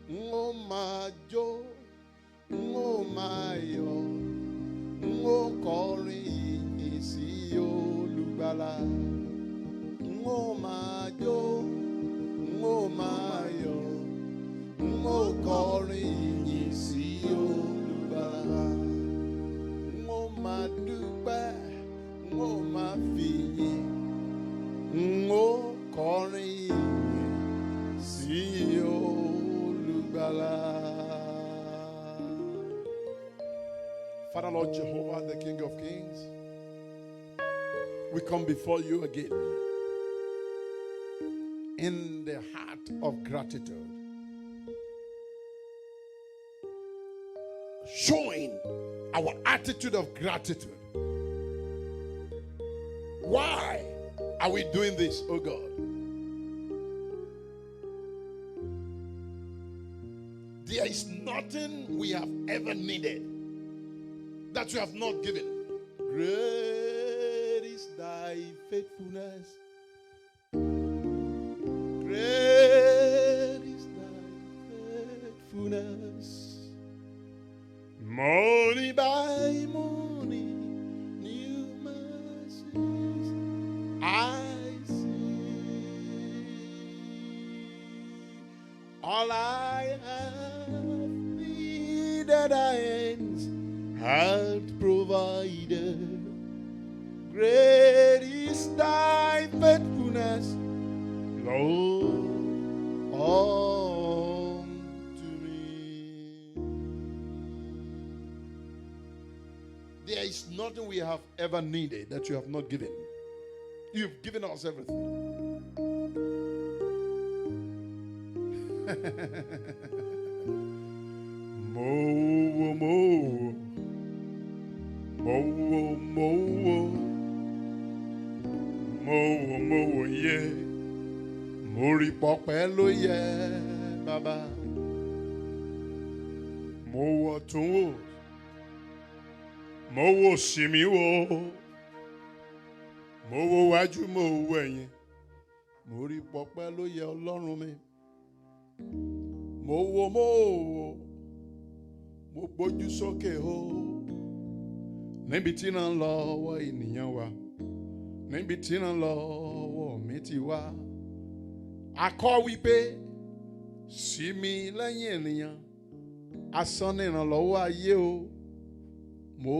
Speaker 1: N ó máa jó, n ó máa yọ̀, n ó kọrin ìyìn sí Olùgbàlà. N ó máa jó, n ó máa yọ̀, n ó kọrin ìyìn sí Olùgbàlà. N ó máa dúpẹ́, n ó máa fìyìn, n ó kọrin ìyìn sí Olùgbàlà. Father, Lord Jehovah, the King of Kings, we come before you again in the heart of gratitude, showing our attitude of gratitude. Why are we doing this, oh God? There is nothing we have ever needed that you have not given. Great is thy faithfulness. Great is thy faithfulness. Morning by morning, new mercies I see. All I have needed thy hands have provided. Great is thy faithfulness, Lord, unto me. There is nothing we have ever needed that you have not given. You've given us everything. Mo, mo, mo, mo, mo, mo, yeah. Mo rí pọpẹ́ ló yẹ bàbá. Mo wọ̀ tún wò, mo wò sí mi wò, mo wò wájú mo wò ẹ̀yìn. Mo rí pọpẹ́ ló yẹ Ọlọ́run mi. Mo wò mo wò, mo gbójú sókè o. Níbi tí náà lọ́wọ́ ènìyàn wà, níbi tí náà lọ́wọ́ mi ti wá. Akọ wípé sí mi lẹ́yìn ènìyàn, asán ní ìrànlọ́wọ́ ayé o. Mo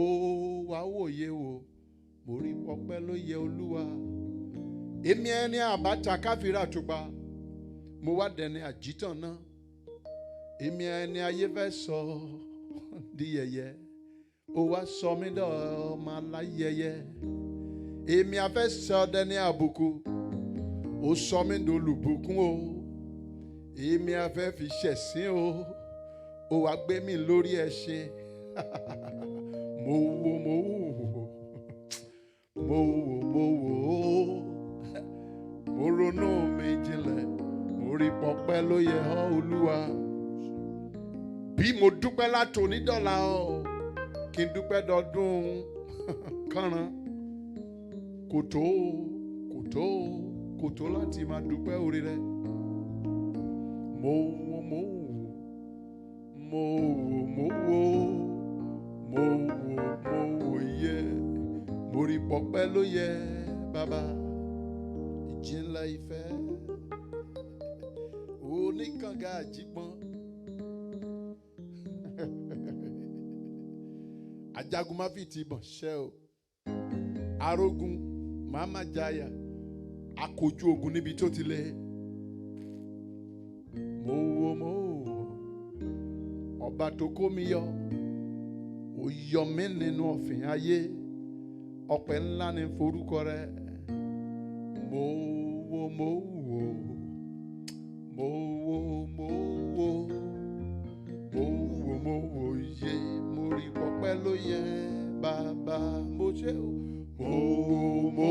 Speaker 1: wá wòye wò, mo rí pọpẹ́ ló yẹ Olúwa. Èmi ẹni àbáta káfíra àtùpà, mo wá dẹni àjítàn náà. Èmi ẹni ayé fẹ́ sọ di yẹ̀yẹ́, ó wá sọ mí dọ̀ọ́mọ aláyẹyẹ. Èmi afẹ́ sọ dẹni àbùkù, ó sọ mí dolùbùkún o. Èmi afẹ́ fi ṣẹ̀sín o, ó wá gbé mi lórí ẹṣin. mo ronú mi jinlẹ̀ mo rí pọpẹ́ ló yẹ ọ́ Olúwa bí mo dúpẹ́ látòní dọ̀la ọ́ kí n dúpẹ́ dọdún kànrán kò tó láti máa dúpẹ́ orí rẹ mo yẹ mo rí pọpẹ́ ló yẹ bàbá ìjìnlẹ̀ ìfẹ́ oníkànga àjípọn ajagun má fi ti bọ̀ ṣẹ́ o arógun màmá jaya akojú ogun níbi tó ti lé mo wo ọba tó kó mi yọ ó yọ mí nínú ọ̀fìn ayé ọpẹ́ ńlá ní forúkọ rẹ mo yé mo rí pọpẹ́ ló yẹ bàbá mo ṣe o mo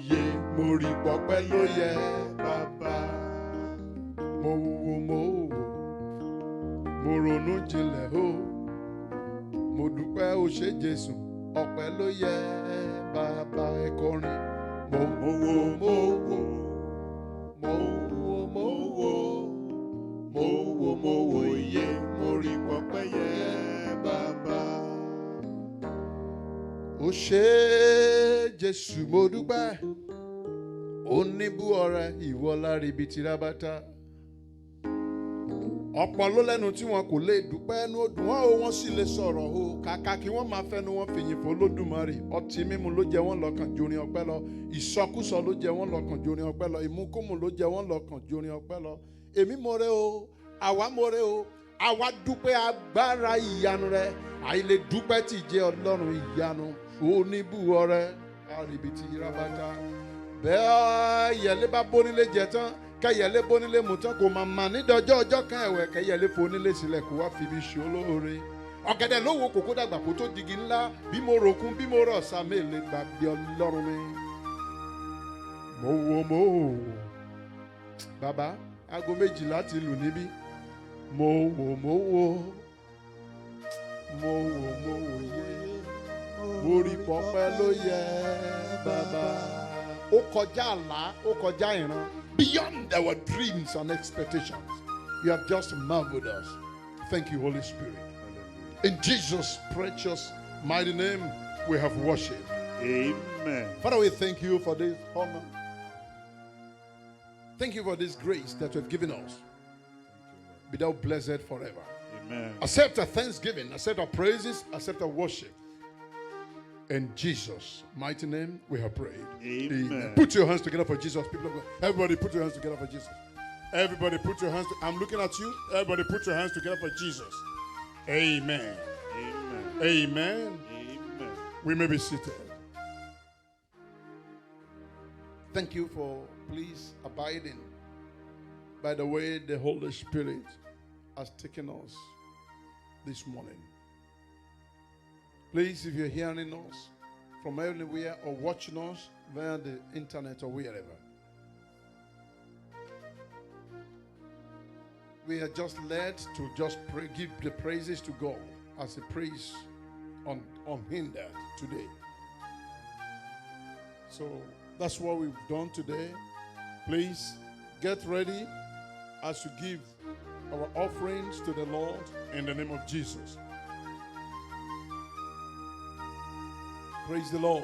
Speaker 1: yé mo rí pọpẹ́ ló yẹ bàbá mo ronú jinlẹ̀ o mo dúpẹ́ o ṣé Jésù ọpẹ́ ló yẹ bàbá ẹ kọrin mo yé mo rí pọpẹ́ yẹ bàbá o ṣé Jésù mo dúpẹ́ oníbú ọrẹ ìwọ lárí ibi tí rábátá ọ̀pọ̀ ló lẹ́nu tí wọn kò lè dúpẹ́ ẹnu ọdún wọn o wọn sì lè sọ̀rọ̀ o kàkà kí wọ́n máa fẹ́nu wọn fìyìn fún Olódùmarè ọtí mímu ló jẹ wọ́n lọ́kàn jorin ọpẹ́ lọ ìsọkúsọ ló jẹ wọ́n lọ́kàn jorin ọpẹ́ lọ ìmúkúmù ló jẹ wọ́n lọ́kàn jorin ọpẹ́ lọ èmi mọ̀rẹ́ o àwa mọ̀rẹ́ o àwa dúpẹ́ agbára ìyanu rẹ àìlè dúpẹ́ tí jẹ́ Ọlọ́run ìyanu oníbú ọrẹ àríbitì rábátá bẹ́ẹ̀ yẹlé bá bónílé jẹ tán kẹyẹlé bónílé mú tán kò máa mà nídọ̀jọ́ ọjọ́ kan ẹ̀wẹ̀ kẹyẹlé fonílé sílẹ̀ kó wá fi bí ṣe olóore ọ̀gẹ̀dẹ̀ ló wo kòkó dàgbà kó tó digi ńlá bí mo ròkun bí mo rọ̀ sàmélé gbàgbé Ọlọ́run mi mo wo bàbá aago 12 ti lù níbí mo wo yé mo rí pọpẹ́ ló yẹ bàbá ó kọjá àlá ó kọjá ìran beyond our dreams and expectations you have just marveled us. Thank you, Holy Spirit. In Jesus' precious mighty name we have worshipped.
Speaker 2: Amen.
Speaker 1: Father, we thank you for this honor. Thank you for this grace that you have given us. Be thou blessed forever.
Speaker 2: Amen.
Speaker 1: Accept our thanksgiving, accept our praises, accept our worship. In Jesus' mighty name we have prayed.
Speaker 2: Amen.
Speaker 1: Put your hands together for Jesus. People of God. Everybody put your hands together for Jesus. Everybody put your hands. I'm looking at you. Everybody put your hands together for Jesus. Amen.
Speaker 2: Amen.
Speaker 1: Amen.
Speaker 2: Amen.
Speaker 1: We may be seated. Thank you for please abiding by the way the Holy Spirit has taken us this morning. Please, if you're hearing us from anywhere or watching us via the internet or wherever, we are just led to just pray, give the praises to God as a praise unhindered today. So that's what we've done today. Please get ready as you give our offerings to the Lord in the name of Jesus. Praise the Lord.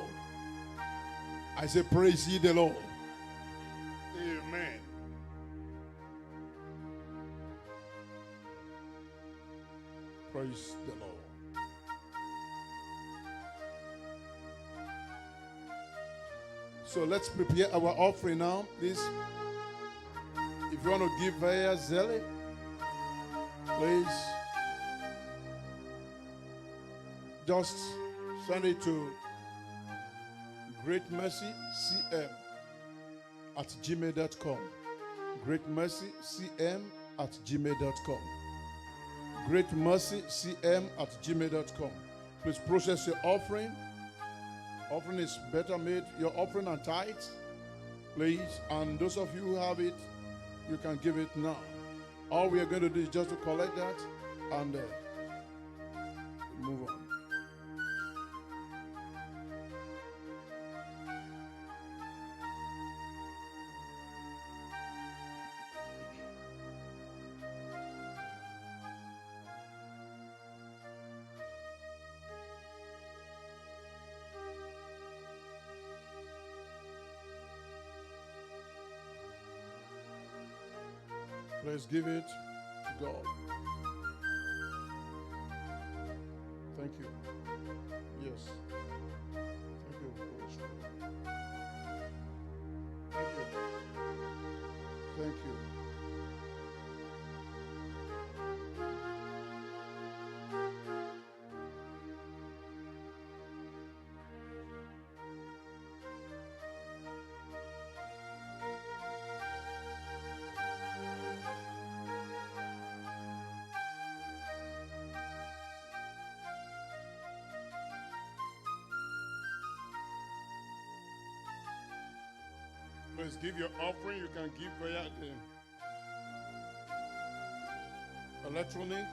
Speaker 1: I say, praise ye the Lord. Amen. Praise the Lord. So let's prepare our offering now, please. If you want to give via Zelle, please just send it to greatmercycm@gmail.com. greatmercycm greatmercycm@gmail.com. greatmercycm@gmail.com. Please process your offering. Offering is better made. Your offering and tithes, please. And those of you who have it, you can give it now. All we are going to do is just to collect that and move on. Let's give it to God. Thank you. Yes. Thank you. Thank you. Thank you. Please give your offering. You can give via the electronic.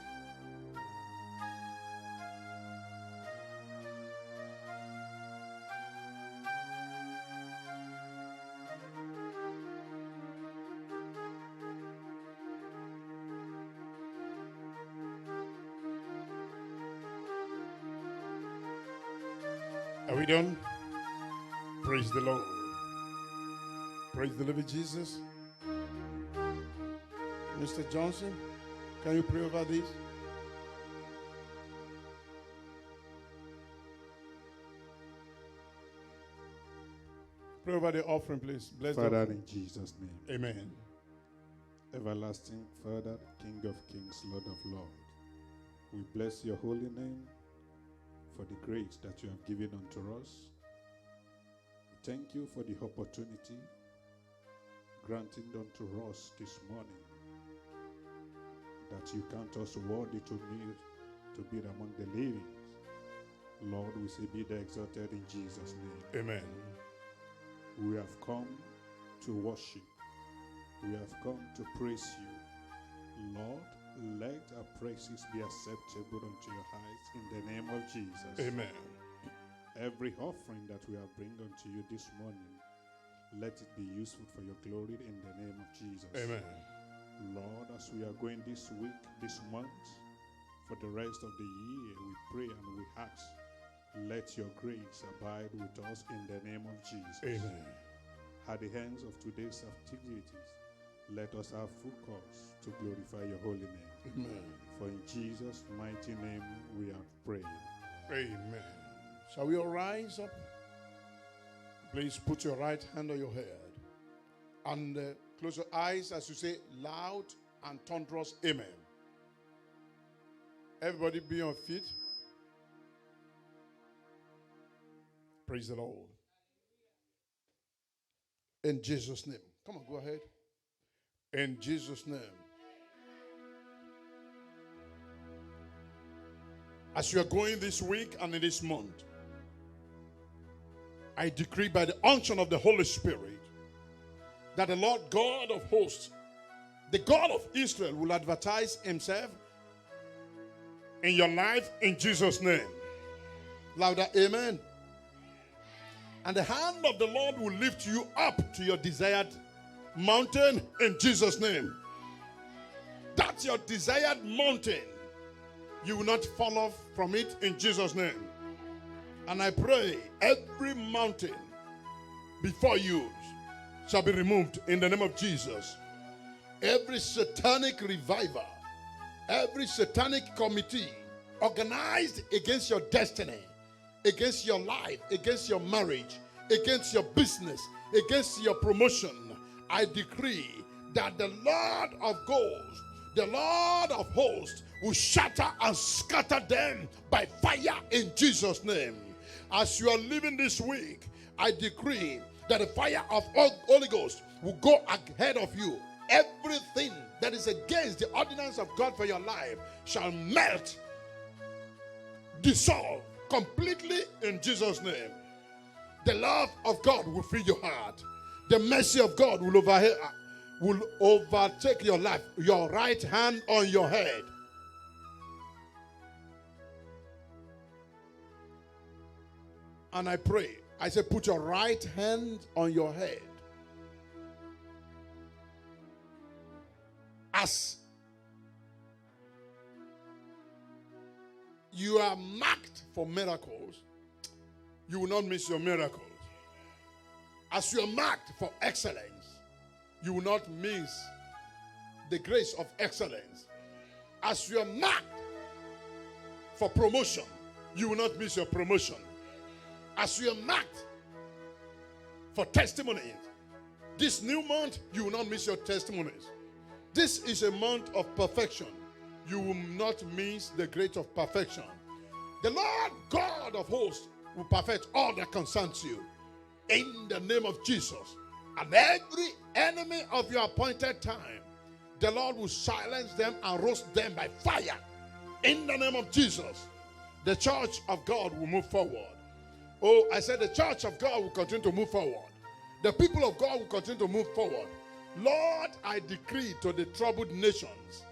Speaker 1: Are we done? Praise the Lord. Praise the living Jesus. Mr. Johnson, can you pray over this? Pray over the offering, please. Bless the
Speaker 2: Father,
Speaker 1: offering.
Speaker 2: in Jesus' name.
Speaker 1: Amen.
Speaker 2: Everlasting Father, King of kings, Lord of lords, we bless your holy name for the grace that you have given unto us. Thank you for the opportunity granted unto us this morning, that you count us worthy to be among the living. Lord, we say be thou exalted in Jesus' name.
Speaker 1: Amen.
Speaker 2: We have come to worship. We have come to praise you. Lord, let our praises be acceptable unto your eyes in the name of Jesus.
Speaker 1: Amen.
Speaker 2: Every offering that we have bring unto you this morning, let it be useful for your glory in the name of Jesus.
Speaker 1: Amen.
Speaker 2: Lord, as we are going this week, this month, for the rest of the year, we pray and we ask, let your grace abide with us in the name of Jesus.
Speaker 1: Amen.
Speaker 2: At the hands of today's activities, let us have focus to glorify your holy name.
Speaker 1: Amen.
Speaker 2: For in Jesus' mighty name we have prayed.
Speaker 1: Amen. Shall we all rise up? Please put your right hand on your head and close your eyes as you say loud and thunderous amen. Everybody be on feet. Praise the Lord. In Jesus' name. Come on, go ahead. In Jesus' name. As you are going this week and in this month, I decree by the unction of the Holy Spirit that the Lord God of hosts, the God of Israel, will advertise himself in your life in Jesus' name. Louder, amen. And the hand of the Lord will lift you up to your desired mountain in Jesus' name. That's your desired mountain. You will not fall off from it in Jesus' name. And I pray every mountain before you shall be removed in the name of Jesus. Every satanic revival, every satanic committee organized against your destiny, against your life, against your marriage, against your business, against your promotion, I decree that the Lord of hosts, the Lord of hosts, will shatter and scatter them by fire in Jesus' name. As you are living this week, I decree that the fire of Holy Ghost will go ahead of you Everything that is against the ordinance of God for your life shall melt, dissolve completely in Jesus' name. The love of God will fill your heart. The mercy of God will overtake your life. Your right hand on your head. And I pray, I say, put your right hand on your head. As you are marked for miracles, you will not miss your miracles. As you are marked for excellence, you will not miss the grace of excellence. As you are marked for promotion, you will not miss your promotion. As you are marked for testimonies, this new month, you will not miss your testimonies. This is a month of perfection. You will not miss the grace of perfection. The Lord God of hosts will perfect all that concerns you in the name of Jesus. And every enemy of your appointed time, the Lord will silence them and roast them by fire in the name of Jesus. The church of God will move forward. Oh, I said the church of God will continue to move forward. The people of God will continue to move forward. Lord, I decree to the troubled nations,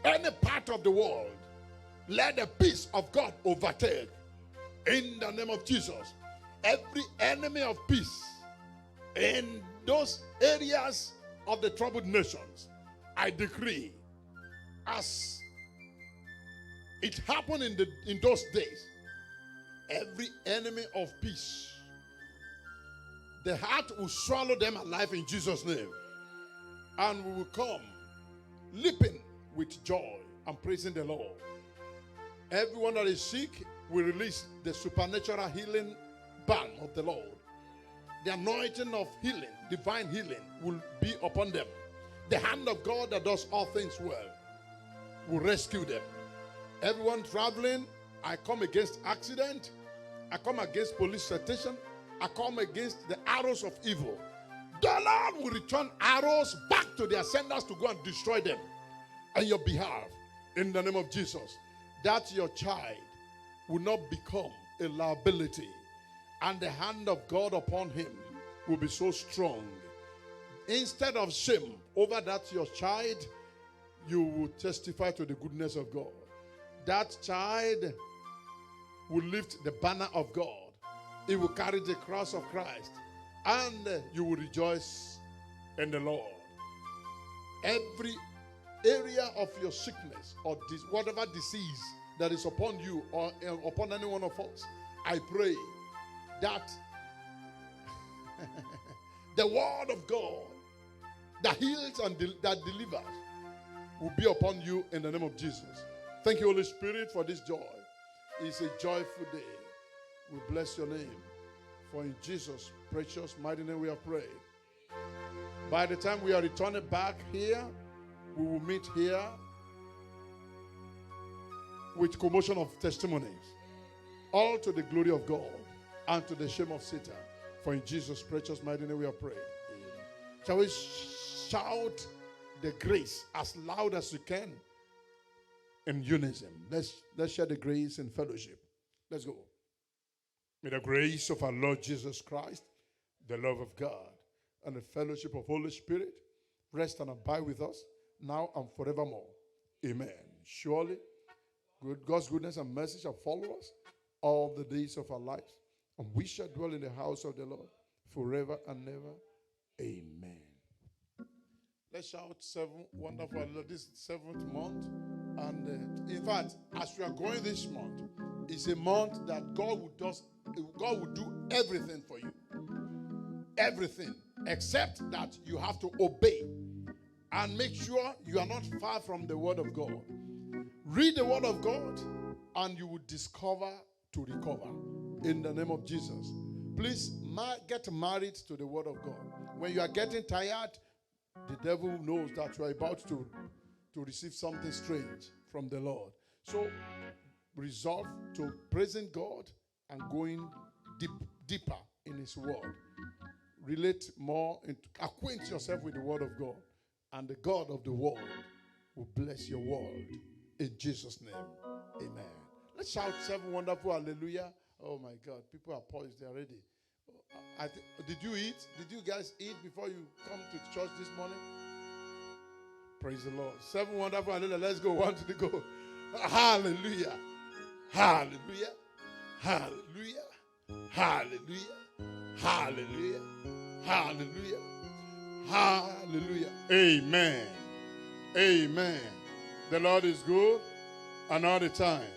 Speaker 1: any part of the world, let the peace of God overtake in the name of Jesus. Every enemy of peace in those areas of the troubled nations, I decree, as it happened in those days, every enemy of peace, the heart will swallow them alive in Jesus' name. And we will come leaping with joy and praising the Lord. Everyone that is sick will release the supernatural healing balm of the Lord. The anointing of healing, divine healing, will be upon them. The hand of God that does all things well will rescue them. Everyone traveling, I come against accident. I come against police citation. I come against the arrows of evil. The Lord will return arrows back to their senders to go and destroy them on your behalf in the name of Jesus. That your child will not become a liability, and the hand of God upon him will be so strong. Instead of shame over that your child, you will testify to the goodness of God. That child will lift the banner of God. It will carry the cross of Christ, and you will rejoice in the Lord. Every area of your sickness or whatever disease that is upon you or upon any one of us, I pray that the word of God that heals and that delivers will be upon you in the name of Jesus. Thank you, Holy Spirit, for this joy. It's a joyful day. We bless your name. For in Jesus' precious mighty name we have prayed. By the time we are returning back here, we will meet here with commotion of testimonies. All to the glory of God and to the shame of Satan. For in Jesus' precious mighty name we have prayed. Amen. Shall we shout the grace as loud as you can in unison? Let's share the grace in fellowship. Let's go. May the grace of our Lord Jesus Christ, the love of God, and the fellowship of Holy Spirit rest and abide with us now and forevermore. Amen. Surely, God's goodness and mercy shall follow us all the days of our lives, and we shall dwell in the house of the Lord forever and ever. Amen. Let's shout seven wonderful. This 7th month, and in fact, as we are going this month, it's a month that God will do everything for you. Everything, except that you have to obey and make sure you are not far from the Word of God. Read the Word of God and you will discover to recover in the name of Jesus. Please get married to the Word of God. When you are getting tired, the devil knows that you are about to receive something strange from the Lord. So resolve to praising God and going deeper in His Word. Relate more and acquaint yourself with the Word of God. and the God of the world will bless your world. In Jesus' name, amen. Let's shout 7 wonderful hallelujah. Oh my God, people are poised, they're ready. Did you eat? Did you guys eat before you come to church this morning? Praise the Lord. 7 wonderful hallelujah. Let's go. 1 to go. Hallelujah. Hallelujah. Hallelujah. Hallelujah. Hallelujah. Hallelujah. Hallelujah. Amen. Amen. The Lord is good and all the time.